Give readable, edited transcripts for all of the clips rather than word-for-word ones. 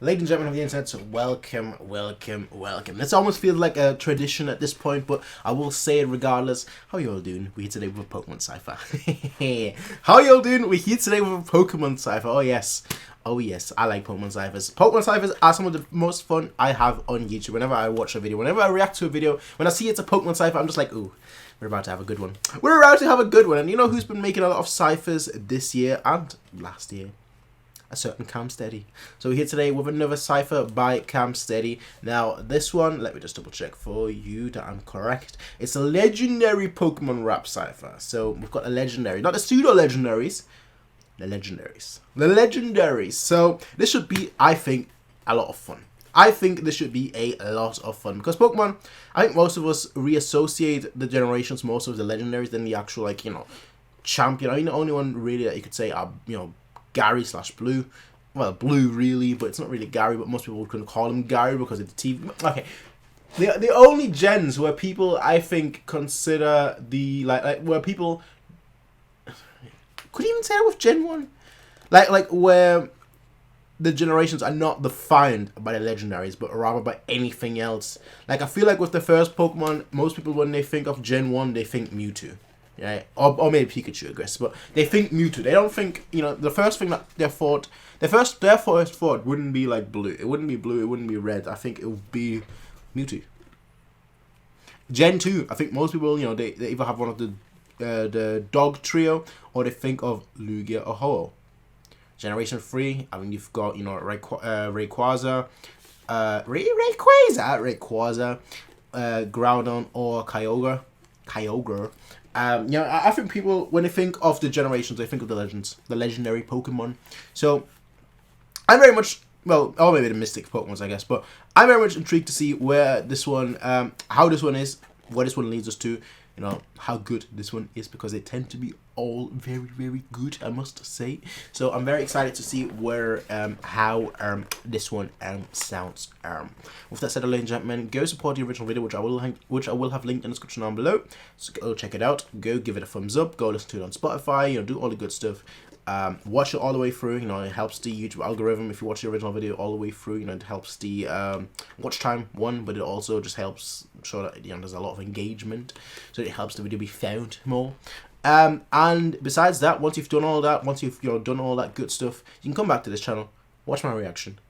Ladies and gentlemen of the internet, so welcome. This almost feels like a tradition at this point, but I will say it regardless. How you all doing? We're here today with a Pokemon Cypher. How you all doing? We're here today with a Pokemon Cypher. Oh yes, I like Pokemon Cyphers. Pokemon Cyphers are some of the most fun I have on YouTube. Whenever I watch a video, whenever I react to a video, when I see it's a Pokemon Cypher, I'm just like, ooh, we're about to have a good one. We're about to have a good one. And you know who's been making a lot of Cyphers this year and last year? A certain Cam Steady. So we're here today with another Cypher by Cam Steady. Now this one, let me just double check for you that I'm correct. It's a legendary Pokemon rap Cypher. So we've got a legendary, not the pseudo legendaries, the legendaries. So this should be, I think, a lot of fun. I think this should be a lot of fun because Pokemon, I think most of us reassociate the generations most of the legendaries than the actual, like, you know, champion. I mean, the only one really that you could say are, you know, Gary / Blue. Well, Blue really, but it's not really Gary, but most people couldn't call him Gary because of the TV. Okay. The only gens where people, I think, consider the, like where people, could you even say that with Gen 1? Like where the generations are not defined by the legendaries, but rather by anything else. Like, I feel like with the first Pokemon, most people, when they think of Gen 1, they think Mewtwo. Yeah, or maybe Pikachu, I guess, but they think Mewtwo. They don't think, you know, the first thing that their first thought wouldn't be like Blue. It wouldn't be Blue, it wouldn't be Red. I think it would be Mewtwo. Gen 2, I think most people, you know, they either have one of the dog trio, or they think of Lugia or Ho-Oh. Generation 3, I mean, you've got, you know, Rayquaza, Groudon, or Kyogre. You know, I think people, when they think of the generations, they think of the legends, the legendary Pokemon. So, I'm very much, well, or maybe the mystic Pokemons, I guess, but I'm very much intrigued to see where this one, how this one is, what this one leads us to, you know, how good this one is, because they tend to be all very, very good, I must say. So I'm very excited to see where, how this one sounds. With that said, ladies and gentlemen, go support the original video, which I will have linked in the description down below. So go check it out. Go give it a thumbs up. Go listen to it on Spotify. You know, do all the good stuff. Watch it all the way through. You know, it helps the YouTube algorithm if you watch the original video all the way through. You know, it helps the watch time but it also just helps show that, you know, there's a lot of engagement, so it helps the video be found more. And besides that, once you've done all that, once you've, you know, done all that good stuff, you can come back to this channel, watch my reaction,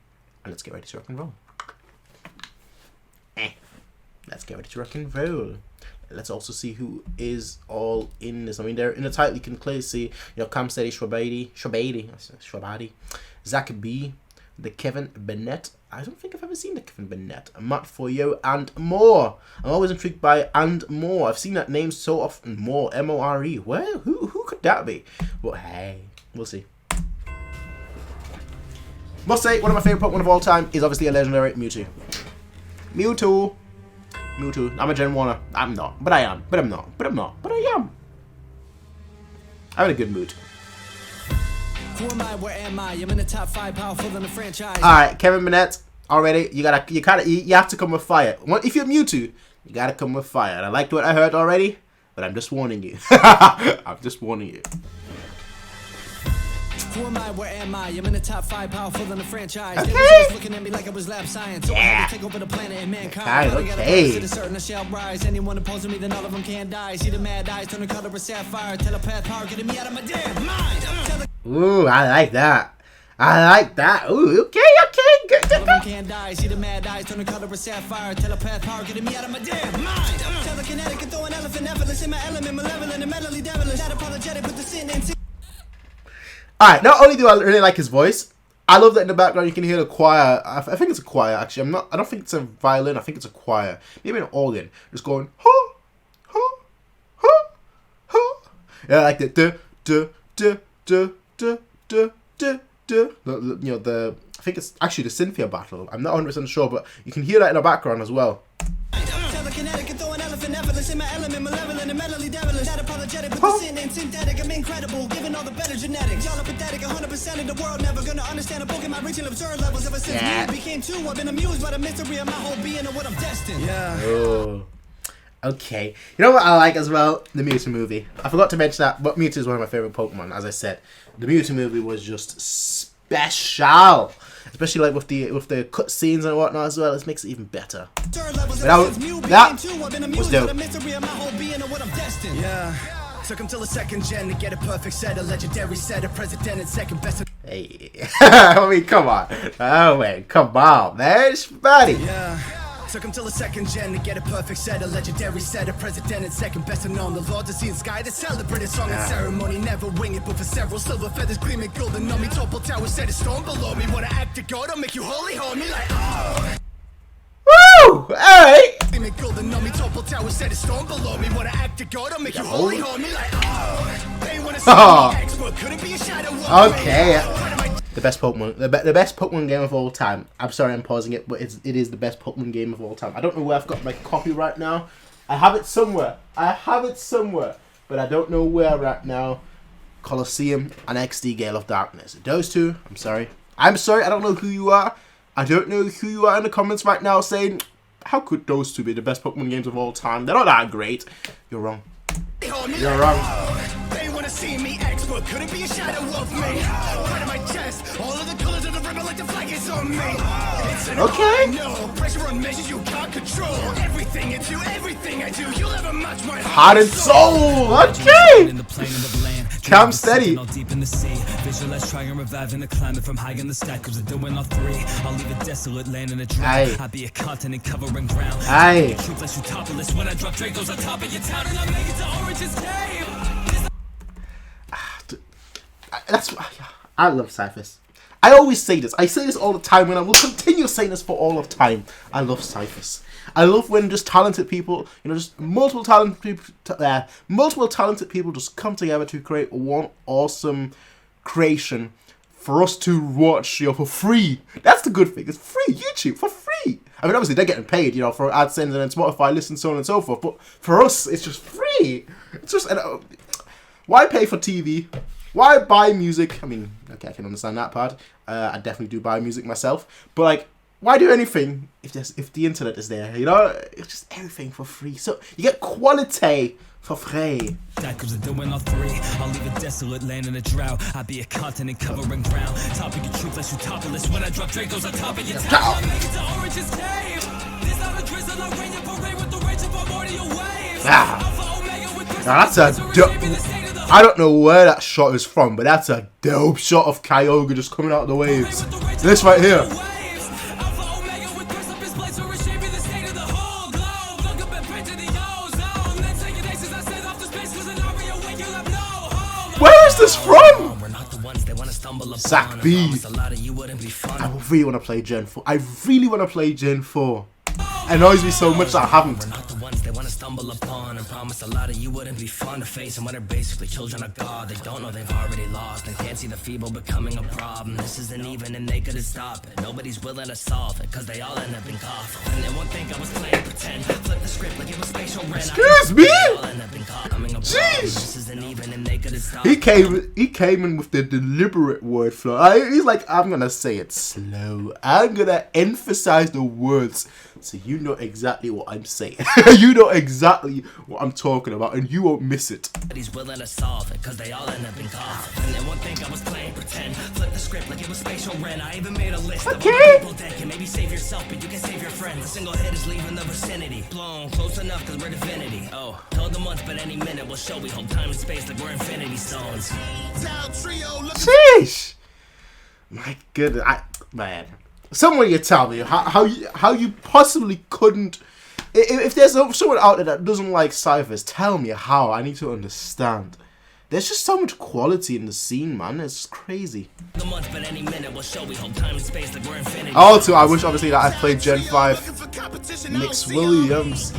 and let's get ready to rock and roll. Let's get ready to rock and roll. Let's also see who is all in this. I mean, they're in the title. You can clearly see, you know, Cam Steady, Shwabadi, Zach B, the Kevin Bennett. I don't think I've ever seen the Kevin Bennett. Mat4yo and more. I'm always intrigued by and more. I've seen that name so often. More, M-O-R-E. Well, who could that be? But hey, we'll see. Must say, one of my favorite Pokemon of all time is obviously a legendary Mewtwo. Mewtwo. I'm a Gen 1er. I'm not, but I am. But I'm not. But I'm not. But I am. I'm in a good mood. Who am I? Where am I? I'm in the top 5, powerful than the franchise. Alright, Kevin Bennett, already, you have to come with fire. If you're Mewtwo, you gotta come with fire. And I liked what I heard already, but I'm just warning you. I'm just warning you. Who am I? Where am I? I'm in the top 5, powerful than the franchise. Okay. They was just looking at me like I was lab science. So I had to take over the planet and mankind. Okay. To certain I shall rise. Anyone opposing me, then all of them can die. See the mad eyes turn the color of sapphire. Telepath power getting me out of my damn mind. Ooh, I like that. Ooh, okay. All of them can die. See the mad eyes turn the color of sapphire. Telepath power getting me out of my damn mind. Telekinetic and throw an elephant effortless in my element, malevolent and mentally devilish. Not apologetic, but the sin and sin. Alright, not only do I really like his voice, I love that in the background you can hear the choir. I think it's a choir, actually. I don't think it's a violin. I think it's a choir. Maybe an organ. Just going, huh, huh, huh, huh. Yeah, like the you know, I think it's actually the Cynthia battle. I'm not 100% sure, but you can hear that in the background as well. Telekinetic and throw an elephant effortless in my element, malevolent and mentally devilish. Not apologetic, but the sin and synthetic. I'm incredible, given all the better genetics. Y'all are pathetic, 100% of the world never gonna understand a Pokemon reaching absurd levels ever since me became 2. I've been amused by the mystery of my whole being and what I'm destined. Yeah. Oh. Okay. You know what I like as well? The Mewtwo movie. I forgot to mention that, but Mewtwo is one of my favorite Pokemon, as I said. The Mewtwo movie was just special. especially like with the cut scenes and whatnot as well. It makes it even better. That was dope. Yeah. Took him till a second gen to get a perfect set, a legendary set, a president and second best. Hey, I mean, come on. Oh man, come on, man, Shwabadi. Yeah. Took him till a second gen to get a perfect set, a legendary set, a president and second best known. The Lord to see in sky to celebrate a song and ceremony. Never wing it, but for several silver feathers gleaming golden on me. Topple tower set a stone below me. Wanna act to God, I'll make you holy, hold me like oh. Woo! Alright. Gleaming golden on me. Topple tower set a stone below me. Wanna act to God, I'll make you holy, hold me like oh. They wanna see me expert, couldn't be a shadow of Okay. The best Pokemon, the best Pokemon game of all time. I'm sorry I'm pausing it, but it is the best Pokemon game of all time. I don't know where I've got my copy right now. I have it somewhere, but I don't know where right now. Colosseum and XD Gale of Darkness. Those two, I'm sorry, I don't know who you are. I don't know who you are in the comments right now saying, how could those two be the best Pokemon games of all time? They're not that great. You're wrong. You're wrong. They wanna see me expert, couldn't be a shadow of me. Right in my chest, all of the colors of the ribbon like the flag is on me. It's an okay. No pressure on measures you can't control. Everything into everything I do, you'll never match my heart and soul. Okay. Calm steady. Deep in the sea, visualize trying and reviving the climate from high in the sky. Cause they're doing all three. I'll leave a desolate land in a drought. I'll be a continent covering ground. Aye. Troops like topless when I drop Dracos on top of your town and I make it to Orange's Cave. I love ciphers. I always say this. I say this all the time, and I will continue saying this for all of time. I love ciphers. I love when just talented people, just multiple talented people just come together to create one awesome creation for us to watch, for free. That's the good thing. It's free. YouTube for free. I mean, obviously they're getting paid, for AdSense and Spotify, listen, so on and so forth. But for us, it's just free. It's just why pay for TV? Why buy music? I mean, okay, I can understand that part. I definitely do buy music myself. But like, why do anything if the internet is there? It's just everything for free. So you get quality for free. Cause they're doing all three. I'll leave a desolate land in a drought. I'll be a continent covering ground. Topic of truth, like you topless when I drop Dracos on top of your town. I make it to Orange's Cave. This not a drizzle, I rain your parade with the rage of primordial waves. Now that's a dope. I don't know where that shot is from, but that's a dope shot of Kyogre just coming out of the waves. This right here. Where is this from? Zach B. I really want to play Gen 4. I really want to play Gen 4. It annoys me so much that I haven't. We're not the ones they want to stumble upon and promise a lot of you wouldn't be fun to face. And when they're basically children of God, they don't know they've already lost and can't see the feeble becoming a problem. This isn't even and they couldn't stop it. Nobody's willing to solve it because they all end up in coffin. And they won't think I was playing pretend. Flip the script like it was spatial rent. Excuse me? Jeez. He came in with the deliberate word flow. He's like, I'm gonna say it slow. I'm gonna emphasize the words so you know exactly what I'm saying. You know exactly what I'm talking about, and you won't miss it. He's willing to solve it because they all end up in coffin. And they won't think I was playing pretend. Flip the script like it was spatial rent. I even made a list of people that can maybe save yourself, but you can save your friends. A single hit is leaving the vicinity. Blown close enough because we're divinity. Oh, told the month, but any minute will show we hold time and space like we're infinity stones. Sheesh! My goodness, man. Someone you tell me how you possibly couldn't. If there's someone out there that doesn't like ciphers, tell me how. I need to understand. There's just so much quality in the scene, man. It's crazy. Also, I wish obviously that I played Gen 5. Mix Williams.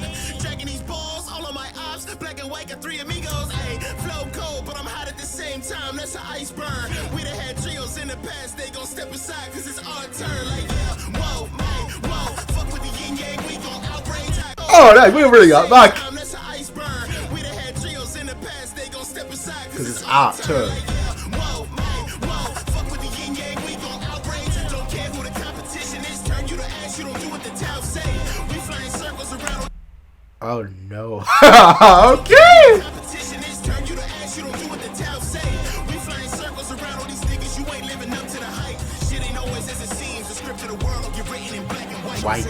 That's an iceberg. We done had trios in the past, they gon' step aside cause it's our turn. Like, yeah, whoa, man, whoa. Fuck with the yin yang, we gon' outrage. Oh, no, we really got back. That's an iceberg. We done had trios in the past, they gon' step aside cause it's our turn. Like, yeah, whoa, man, whoa. Fuck with the yin yang, we gon' outrage. Don't care who the competition is, turn you to ash, you don't do what the town say. We flying circles around. Oh no. Okay. Competition is turn you to ash, you don't do what the town say. We flying circles around all these niggas, you ain't living up to the hype. Shit ain't always as it seems. White.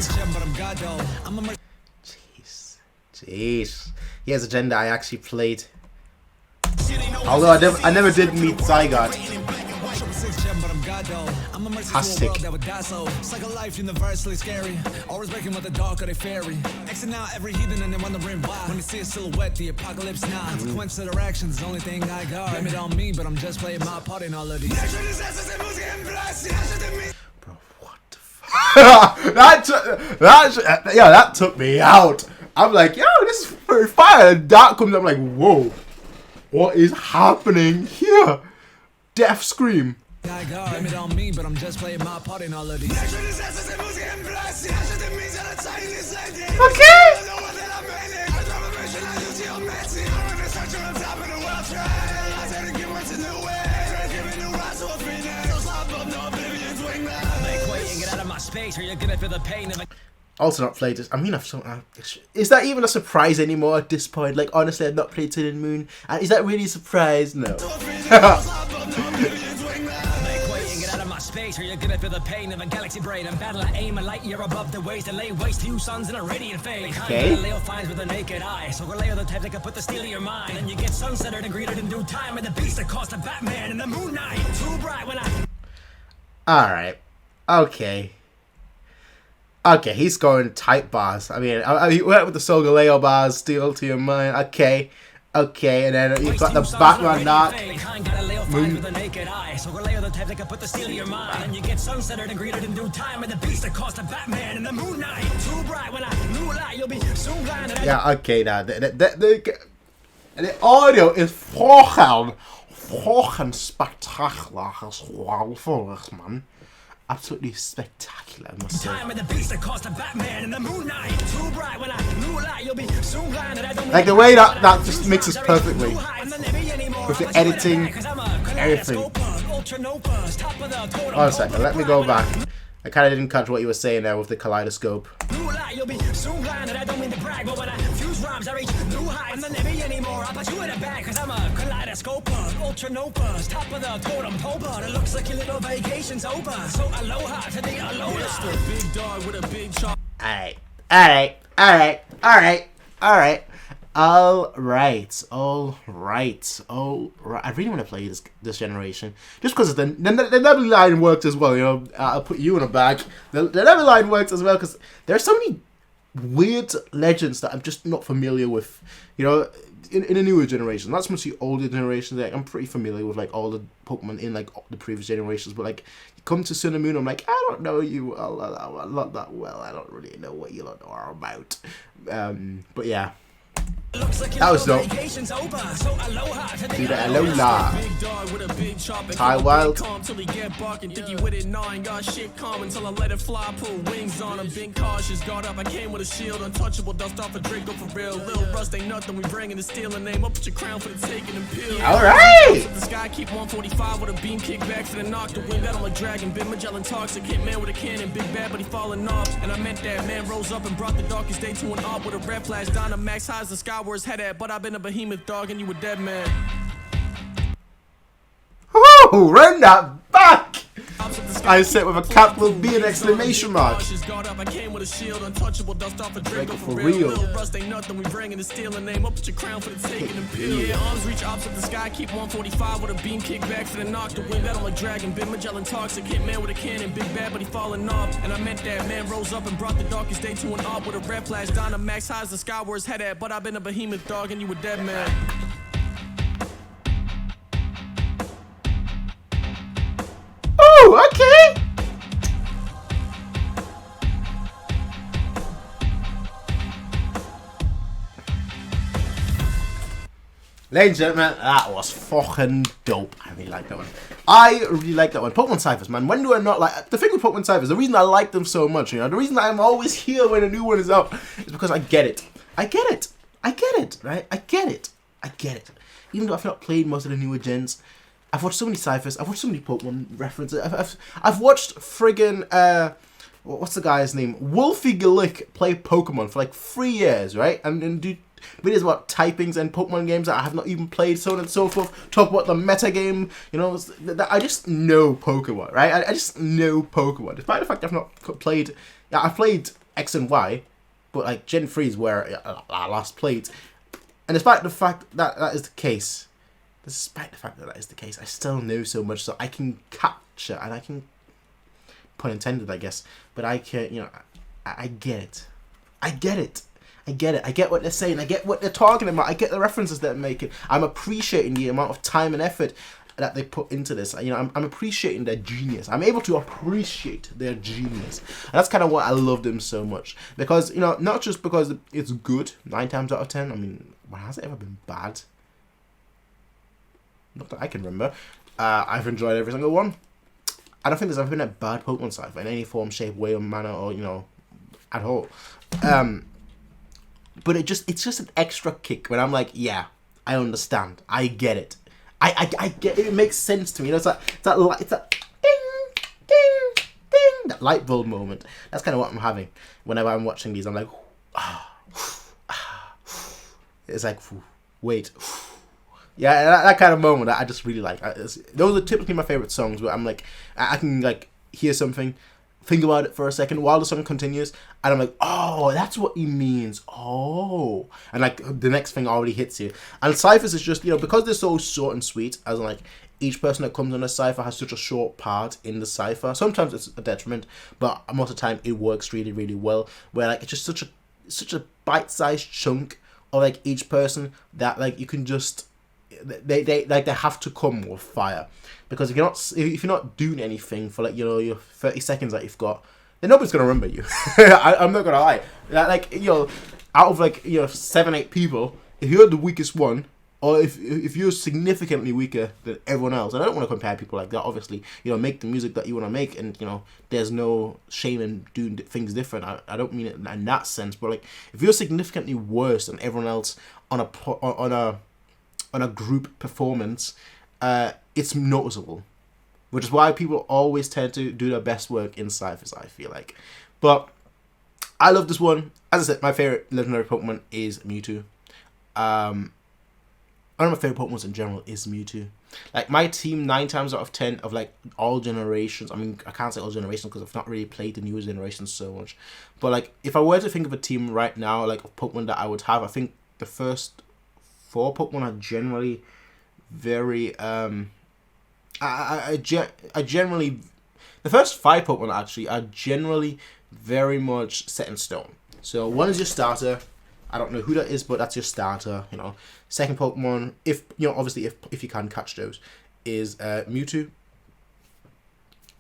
Jeez. Jeez. He has a agenda I actually played. Although I never did meet Zygarde. Fantastic. It's like a life universally scary. Always breaking with the dark or they fairy. Xing out every heathen and they wondering why. When they see a silhouette, the apocalypse now. Consequence of their actions, the only thing I got. Blame it on me, but I'm just playing my part in all of these. Bro, what the fuck? that took me out. I'm like, yo, this is very fire. And that comes up, I'm like, whoa. What is happening here? Death scream. I got blame it on me, but I'm just playing my part in all of these. Okay. Also not played this. I mean, is that even a surprise anymore at this point? Like, honestly, I've not played Sun and Moon. And is that really a surprise? No. Space where you're gonna feel the pain of a galaxy brain and battle at aim a light year above the waves and lay waste to you suns in a radiant fade. Okay. Leo finds with a naked eye, so Galileo the type that can put the steel in your mind, and you get sunsetted and greeted in due time with the beast that cost a Batman and the Moon Knight. Too bright when I. All right. Okay. Okay, he's going tight bars. I mean, he went with the Soul Galileo bars, steel to your mind. Okay. Okay, and then you've got the Batman knock. Moon. With a naked eye, so Galileo the type that can put the steel in your mind, and you get sunsetted and greeted in due time with the beast that cost a Batman and the Moon Knight. Too bright when I knew light, you'll be soon blinded. Yeah, okay, now the audio is fucking spectacular as well for us, man. Absolutely spectacular, I must say. Like the way that just mixes perfectly with the editing, everything. Hold on a second, let me go back. I kind of didn't catch what you were saying there with the kaleidoscope. You'll be soon blinded. I don't mean to brag, but when I fuse rhymes, I reach new heights. I'm the Navy anymore. I'll put you in a bag, cause I'm a kaleidoscoper, ultra novas, top of the totem pole. It looks like your little vacation's over. So aloha to the aloha. Mr. Big Dog with a big chop. Alright. I really want to play this generation just because the Nebula line works as well. You know, I'll put you in a bag. The Nebula line works as well because there are so many weird legends that I'm just not familiar with. You know, in a newer generation, not so much the older generations. Like, I'm pretty familiar with like all the Pokemon in like the previous generations, but like you come to Sun and Moon, I'm like, I don't know you not that well. I don't really know what you lot are about. But yeah. That was dope. See the Alola. Ty Wild. Until I let it fly, pull wings on him. Big cautious, guard up. I came with a shield, untouchable. Dust off a drink, go for real. Little rust ain't nothing. We bringing the steel and name up at your crown for the taking and peel. All right. The sky keep 145 with a beam kick back for the knock. The wind battle like dragon. Big Magellan toxic. Hit man with a cannon. Big bad, but he falling off. And I meant that man rose up and brought the darkest day to an op with a red flash. Dynamax high as the sky where his head at, but I've been a behemoth dog and you a dead man. Oh, run that back! I said with a capital B and exclamation mark. Like for real. Rust ain't nothing. We bringing the steel and name up at your crown for the taking and peel. Yeah, arms reach up to the sky, keep 145 with a beam kick back for the knock. The wind battle like dragon. Big Magellan toxic. Hit man with a cannon. Big bad, but he falling off. And I meant that man rose up and brought the darkest day to an op with a red flash. Dynamax high as the sky where his head at, but I've been a behemoth dog and you a dead man. Oh, okay. Ladies and gentlemen, that was fucking dope. I really like that one. I really like that one. Pokemon Ciphers, man. When do I not like... The thing with Pokemon Ciphers, the reason I like them so much, you know, the reason I'm always here when a new one is out is because I get it. I get it, right? I get it. Even though I've not played most of the newer gens, I've watched so many Ciphers. I've watched so many Pokemon references. I've watched friggin' what's the guy's name? Wolfie Galick play Pokemon for like 3 years, right? And then do videos about typings and Pokemon games that I have not even played, so on and so forth. Talk about the meta game, you know. I just know Pokemon, right? I just know Pokemon, despite the fact I've not played. Yeah, I've played X and Y, but like Gen 3 is where I last played. And despite the fact that that is the case, I still know so much, so I can capture and I can, pun intended, I guess, but I can, you know, I get it. I get it. I get what they're saying. I get what they're talking about. I get the references they're making. I'm appreciating the amount of time and effort that they put into this. You know, I'm appreciating their genius. I'm able to appreciate their genius. And that's kind of what I love them so much. Because, you know, not just because it's good, 9 times out of 10. I mean, when has it ever been bad? Not that I can remember. I've enjoyed every single one. I don't think there's ever been a bad Pokemon Cypher in any form, shape, way, or manner, or, you know, at all. But it's just an extra kick when I'm like, yeah, I understand. I get it. I get it. It makes sense to me. You know, it's that ding, ding, ding, that light bulb moment. That's kind of what I'm having whenever I'm watching these. I'm like, it's like, wait. Yeah, that kind of moment I just really like. Those are typically my favorite songs where I'm like, I can like hear something, think about it for a second while the song continues, and I'm like, oh, that's what he means. Oh, and like the next thing already hits you. And ciphers is just, you know, because they're so short and sweet, as in like each person that comes on a cipher has such a short part in the cipher. Sometimes it's a detriment, but most of the time it works really, really well. Where like it's just such a bite-sized chunk of like each person that like you can just. They have to come with fire, because if you're not doing anything for like, you know, your 30 seconds that you've got, then nobody's gonna remember you. I'm not gonna lie. Like, you know, out of like, you know, 7-8 people, if you're the weakest one, or if you're significantly weaker than everyone else, and I don't want to compare people like that. Obviously, you know, make the music that you want to make, and you know, there's no shame in doing things different. I don't mean it in that sense, but like if you're significantly worse than everyone else on a group performance, it's noticeable, which is why people always tend to do their best work in ciphers, I feel like. But I love this one. As I said, my favorite legendary Pokemon is Mewtwo. One of my favorite Pokemon in general is Mewtwo. Like my team, 9 times out of 10 of like all generations. I mean, I can't say all generations because I've not really played the newer generations so much. But like, if I were to think of a team right now, like of Pokemon that I would have, I think the first 4 Pokemon are generally very I generally, the first 5 Pokemon actually are generally very much set in stone. So one is your starter. I don't know who that is, but that's your starter, you know. Second Pokemon, if you know, obviously if you can catch those, is Mewtwo,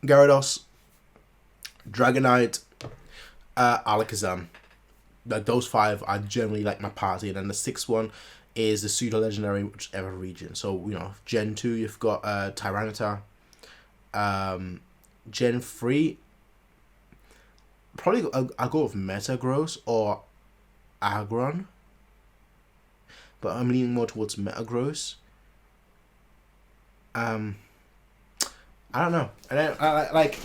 Gyarados, Dragonite, Alakazam. Like those 5 are generally like my party, and then the 6th one is the pseudo legendary whichever region. So, you know, Gen 2 you've got Tyranitar. Gen 3 probably I'll go with Metagross or Aggron, but I'm leaning more towards Metagross. I don't know. And then I like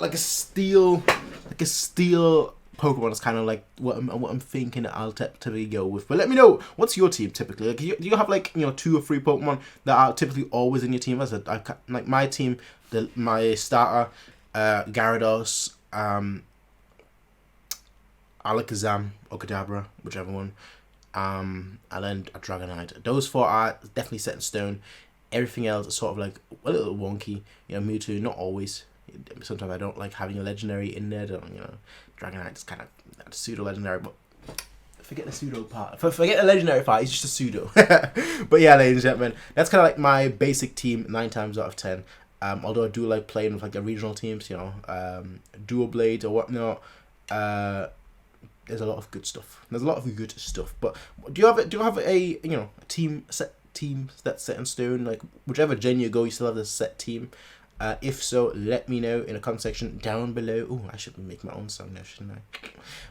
a steel Pokemon is kind of like what I'm thinking I'll typically go with. But let me know, what's your team typically? Like, do you have like, you know, 2 or 3 Pokemon that are typically always in your team? As like my team, my starter, Gyarados, Alakazam or Kadabra, whichever one, and then a Dragonite. Those 4 are definitely set in stone. Everything else is sort of like a little wonky. You know, Mewtwo, not always. Sometimes I don't like having a legendary in there. You know, Dragonite is kind of pseudo legendary, but forget the pseudo part. Forget the legendary part. It's just a pseudo. But yeah, ladies and gentlemen, that's kind of like my basic team 9 times out of 10. Although I do like playing with like the regional teams, you know, dual blades or whatnot. There's a lot of good stuff. But do you have a you know, a team that's set in stone? Like whichever gen you go, you still have the set team. If so, let me know in the comment section down below. Oh, I should make my own song now, shouldn't I?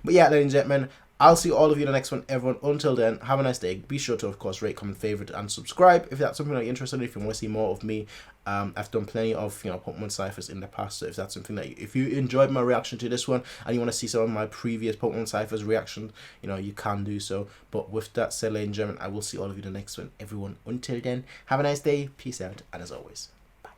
But yeah, ladies and gentlemen, I'll see all of you in the next one, everyone. Until then, have a nice day. Be sure to, of course, rate, comment, favorite, and subscribe if that's something that you're interested in. If you want to see more of me, I've done plenty of Pokemon ciphers in the past. So if that's something that if you enjoyed my reaction to this one and you want to see some of my previous Pokemon ciphers reaction, you can do so. But with that said, ladies and gentlemen, I will see all of you in the next one, everyone. Until then, have a nice day. Peace out, and as always,